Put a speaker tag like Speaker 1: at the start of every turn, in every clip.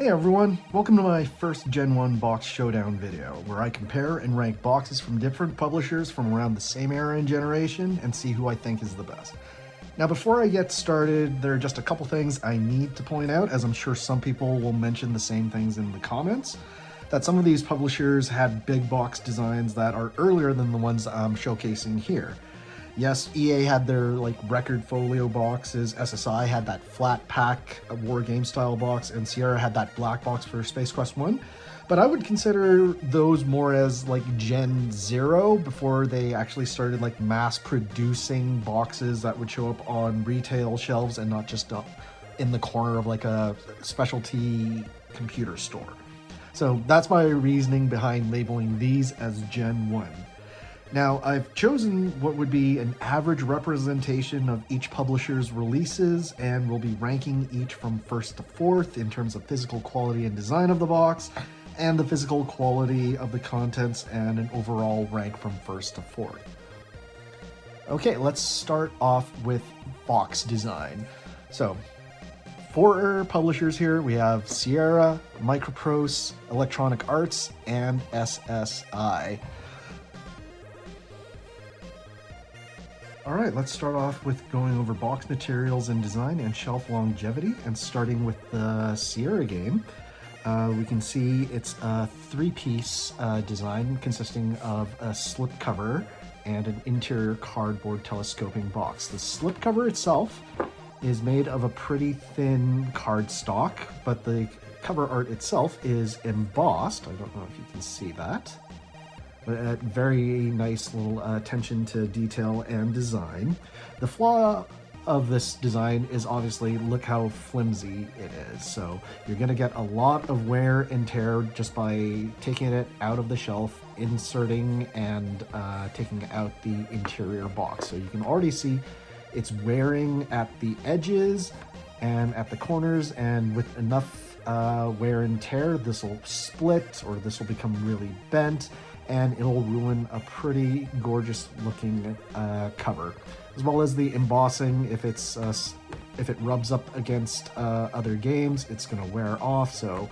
Speaker 1: Hey everyone, welcome to my first Gen 1 Box Showdown video, where I compare and rank boxes from different publishers from around the same era and generation and see who I think is the best. Now before I get started, there are just a couple things I need to point out, as I'm sure some people will mention the same things in the comments, that some of these publishers had big box designs that are earlier than the ones I'm showcasing here. Yes, EA had their record folio boxes, SSI had that flat pack war game style box, and Sierra had that black box for Space Quest 1. But I would consider those more as Gen 0 before they actually started mass producing boxes that would show up on retail shelves and not just up in the corner of a specialty computer store. So that's my reasoning behind labeling these as Gen 1. Now, I've chosen what would be an average representation of each publisher's releases, and we'll be ranking each from first to fourth in terms of physical quality and design of the box, and the physical quality of the contents, and an overall rank from first to fourth. Okay, let's start off with box design. So, four publishers here. We have Sierra, Microprose, Electronic Arts, and SSI. Alright, let's start off with going over box materials and design and shelf longevity, and starting with the Sierra game. We can see it's a three-piece design consisting of a slipcover and an interior cardboard telescoping box. The slipcover itself is made of a pretty thin cardstock, but the cover art itself is embossed. I don't know if you can see that. But very nice little attention to detail and design. The flaw of this design is obviously look how flimsy it is. So you're going to get a lot of wear and tear just by taking it out of the shelf, inserting, and taking out the interior box. So you can already see it's wearing at the edges and at the corners, and with enough wear and tear, this will split or this will become really bent, and it'll ruin a pretty gorgeous looking cover, as well as the embossing. If it rubs up against other games, it's going to wear off. So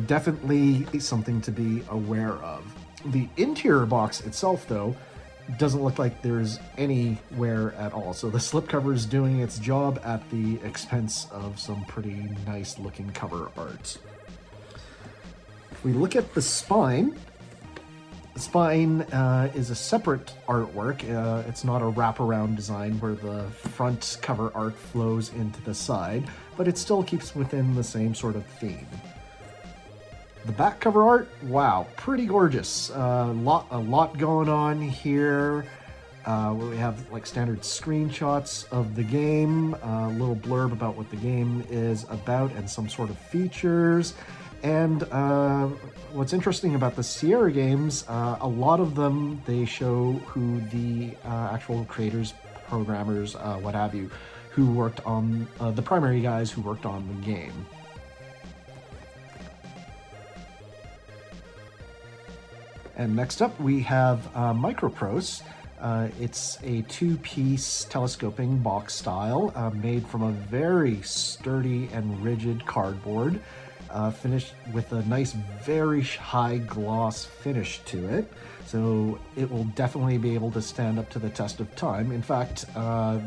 Speaker 1: definitely something to be aware of. The interior box itself, though, doesn't look like there's any wear at all. So the slipcover is doing its job at the expense of some pretty nice looking cover art. If we look at the spine, the spine is a separate artwork. It's not a wraparound design where the front cover art flows into the side, but it still keeps within the same sort of theme. The back cover art, wow, pretty gorgeous. A lot going on here. We have standard screenshots of the game, a little blurb about what the game is about, and some sort of features. And what's interesting about the Sierra games, a lot of them, they show who the actual creators, programmers, what have you, who worked on, the primary guys who worked on the game. And next up we have Microprose. It's a two-piece telescoping box style made from a very sturdy and rigid cardboard. Finished with a nice, very high gloss finish to it. So it will definitely be able to stand up to the test of time. In fact,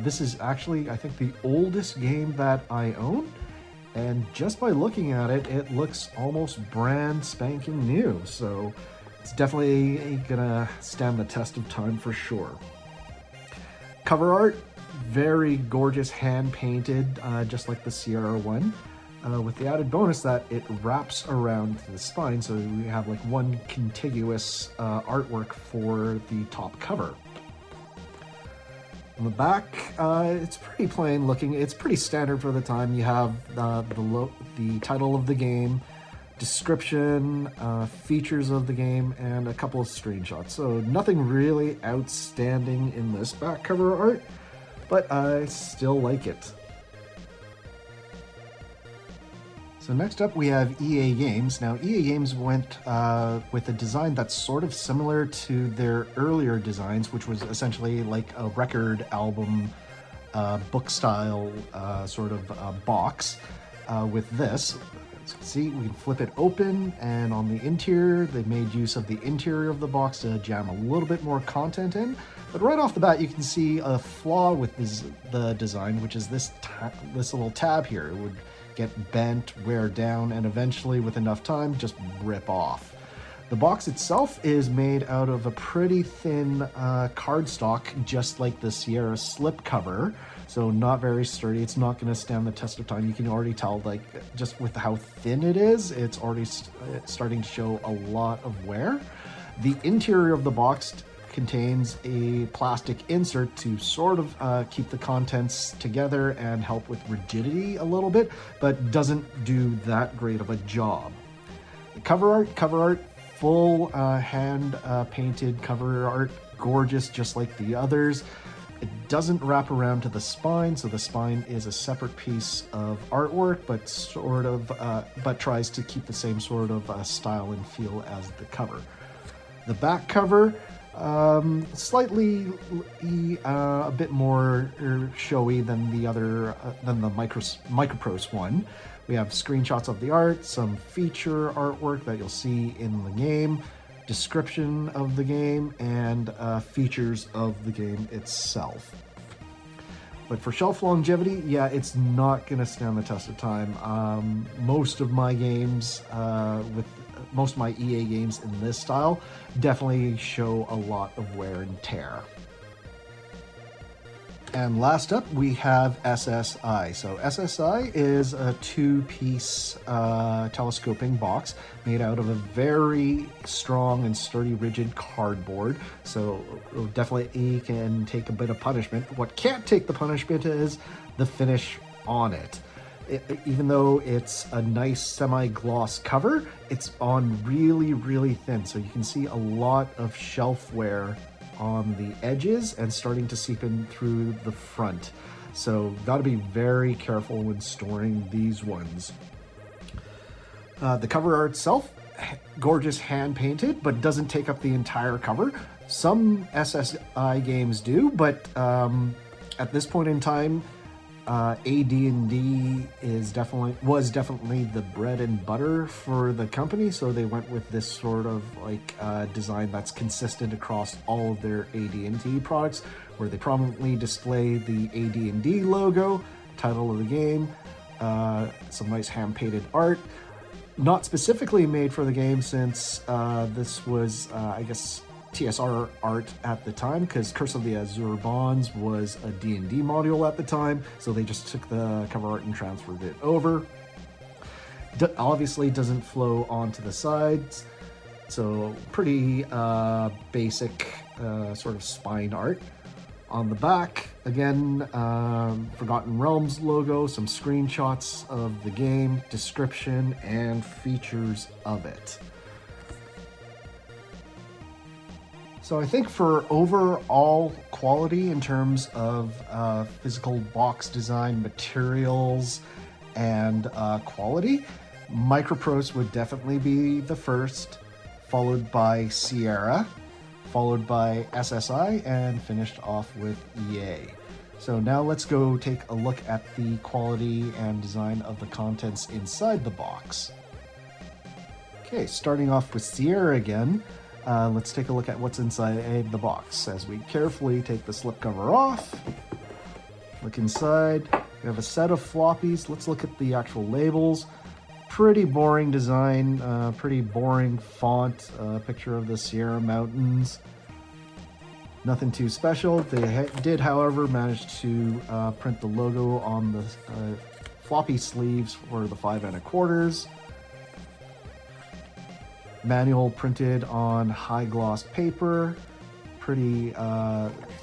Speaker 1: this is actually, I think, the oldest game that I own. And just by looking at it, it looks almost brand spanking new. So it's definitely gonna stand the test of time for sure. Cover art, very gorgeous, hand-painted, just like the Sierra one. With the added bonus that it wraps around the spine, so we have one contiguous artwork for the top cover. On the back, it's pretty plain looking. It's pretty standard for the time. You have the title of the game, description, features of the game, and a couple of screenshots. So nothing really outstanding in this back cover art, but I still like it. So next up we have EA Games. Now EA Games went with a design that's sort of similar to their earlier designs, which was essentially like a record album book style sort of box. With this, As you can see, we can flip it open, and on the interior, they made use of the interior of the box to jam a little bit more content in. But right off the bat, you can see a flaw with the design, which is this little tab here. It would get bent, wear down, and eventually, with enough time, just rip off. The box itself is made out of a pretty thin cardstock, just like the Sierra slipcover. So not very sturdy. It's not going to stand the test of time. You can already tell, like, just with how thin it is, it's already starting to show a lot of wear. The interior of the box contains a plastic insert to sort of keep the contents together and help with rigidity a little bit, but doesn't do that great of a job. Cover art, full hand painted cover art, gorgeous just like the others. It doesn't wrap around to the spine, so the spine is a separate piece of artwork, but tries to keep the same sort of style and feel as the cover. The back cover, slightly a bit more showy than the other than the Microprose one. We have screenshots of the art, some feature artwork that you'll see in the game, description of the game, and features of the game itself. But for shelf longevity, yeah, it's not going to stand the test of time. Most of my games, with most of my EA games in this style, definitely show a lot of wear and tear. And last up, we have SSI. So SSI is a two-piece telescoping box made out of a very strong and sturdy, rigid cardboard. So definitely can take a bit of punishment. What can't take the punishment is the finish on it. Even though it's a nice semi-gloss cover, it's on really, really thin. So you can see a lot of shelf wear on the edges and starting to seep in through the front. So got to be very careful when storing these ones. The cover art itself, gorgeous hand painted, but doesn't take up the entire cover. Some SSI games do, but at this point in time, AD&D was definitely the bread and butter for the company, so they went with this sort of like design that's consistent across all of their AD&D products, where they prominently display the AD&D logo, title of the game, some nice hand-painted art. Not specifically made for the game, since this was, I guess, TSR art at the time, because Curse of the Azure Bonds was a D&D module at the time, so they just took the cover art and transferred it over. Obviously doesn't flow onto the sides, so pretty basic sort of spine art. On the back, again, Forgotten Realms logo, some screenshots of the game, description, and features of it. So I think for overall quality in terms of physical box design, materials, and quality, Microprose would definitely be the first, followed by Sierra, followed by SSI, and finished off with EA. So now let's go take a look at the quality and design of the contents inside the box. Okay, starting off with Sierra again. Let's take a look at what's inside the box. As we carefully take the slipcover off, look inside, we have a set of floppies. Let's look at the actual labels. Pretty boring design, pretty boring font, picture of the Sierra Mountains. Nothing too special. They did, however, manage to print the logo on the floppy sleeves for the 5 1/4. Manual printed on high gloss paper, pretty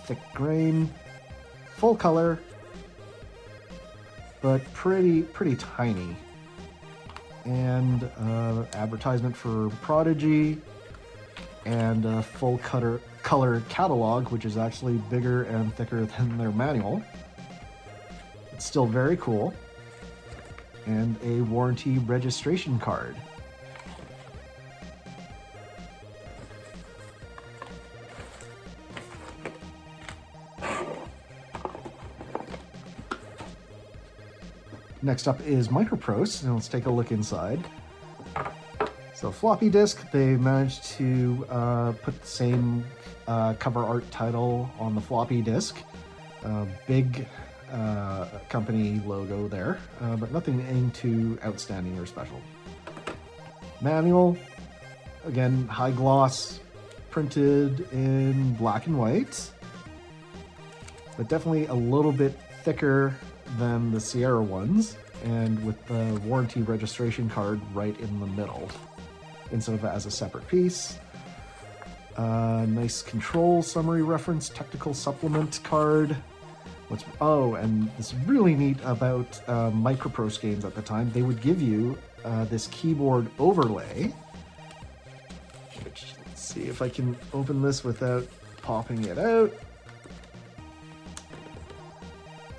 Speaker 1: thick grain, full color, but pretty tiny. And advertisement for Prodigy, and a full color catalog, which is actually bigger and thicker than their manual. It's still very cool. And a warranty registration card. Next up is Microprose, and let's take a look inside. So floppy disk, they managed to put the same cover art title on the floppy disk. Big company logo there, but nothing too outstanding or special. Manual, again, high gloss, printed in black and white, but definitely a little bit thicker than the Sierra ones, and with the warranty registration card right in the middle instead of as a separate piece. Nice control summary reference technical supplement card. And this is really neat about Microprose games at the time. They would give you this keyboard overlay, which, let's see if I can open this without popping it out.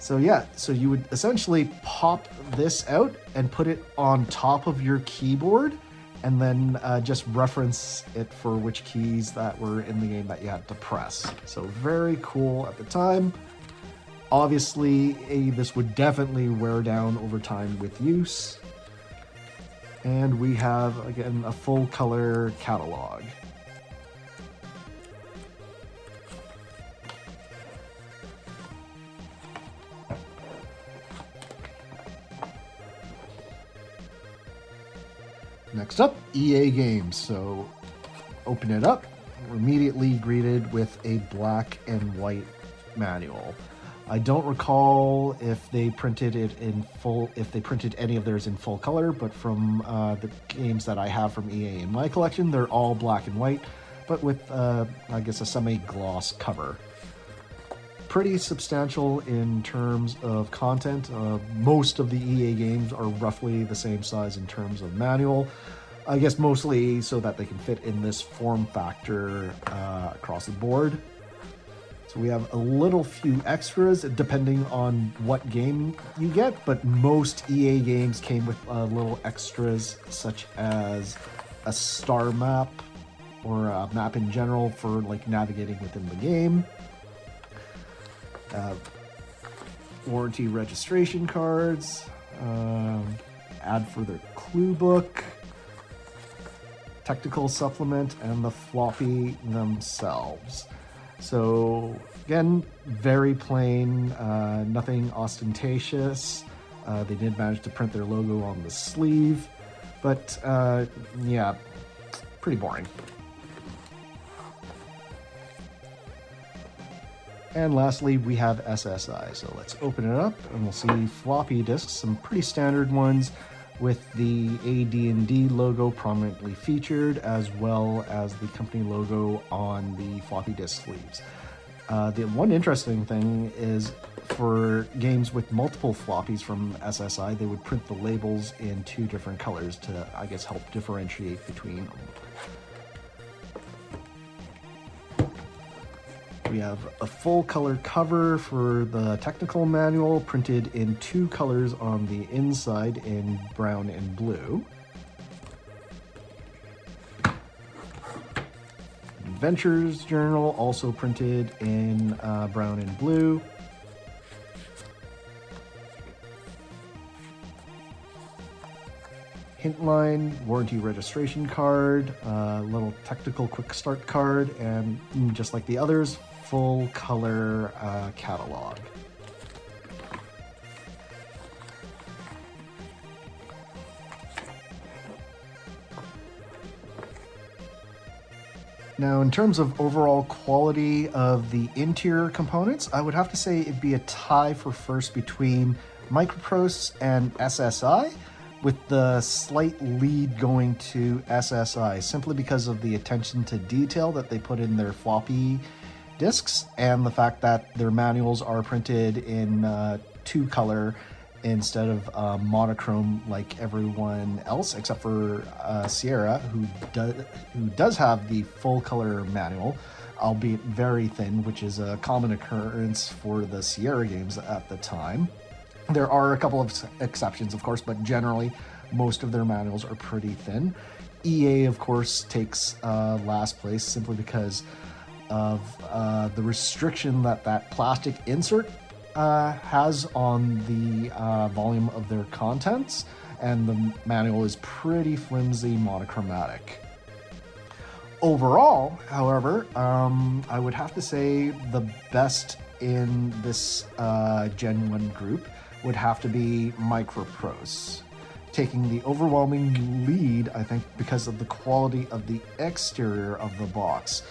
Speaker 1: So yeah, so you would essentially pop this out and put it on top of your keyboard, and then just reference it for which keys that were in the game that you had to press. So very cool at the time. Obviously, this would definitely wear down over time with use. And we have, again, a full color catalog. Next up, EA games. So open it up, we're immediately greeted with a black and white manual. I don't recall if they printed it in full, if they printed any of theirs in full color, but from the games that I have from EA in my collection, they're all black and white, but with, I guess, a semi-gloss cover. Pretty substantial in terms of content. Most of the EA games are roughly the same size in terms of manual. I guess mostly so that they can fit in this form factor across the board. So we have a little few extras depending on what game you get, but most EA games came with little extras such as a star map or a map in general for like navigating within the game. Warranty registration cards, ad for their clue book, technical supplement, and the floppy themselves. So again, very plain, nothing ostentatious. They did manage to print their logo on the sleeve, but yeah, pretty boring. And lastly, we have SSI. So let's open it up and we'll see floppy disks, some pretty standard ones with the AD&D logo prominently featured, as well as the company logo on the floppy disk sleeves. The one interesting thing is for games with multiple floppies from SSI, they would print the labels in two different colors to, I guess, help differentiate between them. We have a full color cover for the technical manual, printed in two colors on the inside in brown and blue. Adventures Journal, also printed in brown and blue. Hint line, warranty registration card, little technical quick start card, and just like the others, full color catalog. Now, in terms of overall quality of the interior components, I would have to say it'd be a tie for first between Microprose and SSI, with the slight lead going to SSI, simply because of the attention to detail that they put in their floppy disks, and the fact that their manuals are printed in two color instead of monochrome like everyone else, except for Sierra, who does have the full color manual, albeit very thin, which is a common occurrence for the Sierra games at the time. There are a couple of exceptions, of course, but generally most of their manuals are pretty thin. EA, of course, takes last place simply because of the restriction that plastic insert has on the volume of their contents, and the manual is pretty flimsy, monochromatic. Overall, however, I would have to say the best in this Gen 1 group would have to be Microprose, taking the overwhelming lead, I think, because of the quality of the exterior of the box.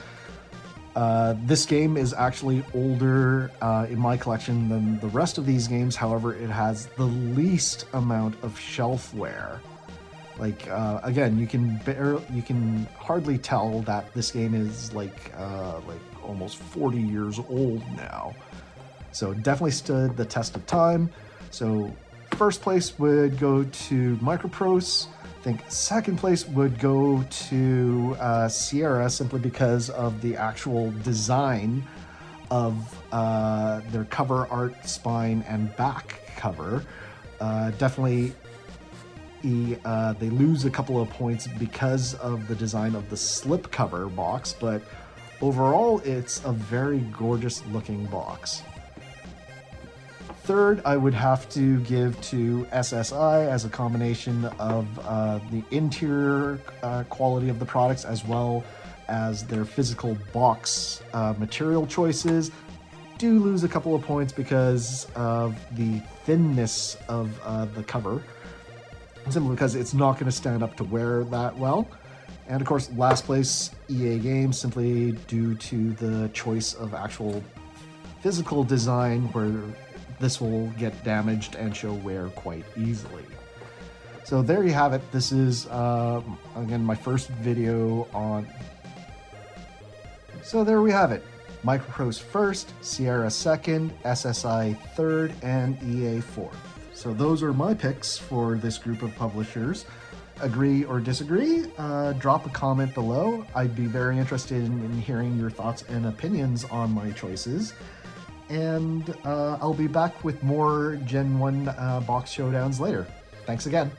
Speaker 1: This game is actually older in my collection than the rest of these games. However, it has the least amount of shelf wear. Like, again, you can hardly tell that this game is like almost 40 years old now. So definitely stood the test of time. So first place would go to Microprose. I think second place would go to Sierra, simply because of the actual design of their cover art, spine, and back cover. Definitely they lose a couple of points because of the design of the slipcover box, but overall it's a very gorgeous looking box. Third, I would have to give to SSI as a combination of the interior quality of the products as well as their physical box material choices. Do lose a couple of points because of the thinness of the cover, simply because it's not going to stand up to wear that well. And of course, last place, EA Games, simply due to the choice of actual physical design, where this will get damaged and show wear quite easily. So there you have it. This is, again, my first video on... So there we have it. Microprose first, Sierra second, SSI third, and EA fourth. So those are my picks for this group of publishers. Agree or disagree? Drop a comment below. I'd be very interested in hearing your thoughts and opinions on my choices. And I'll be back with more Gen 1 box showdowns later. Thanks again.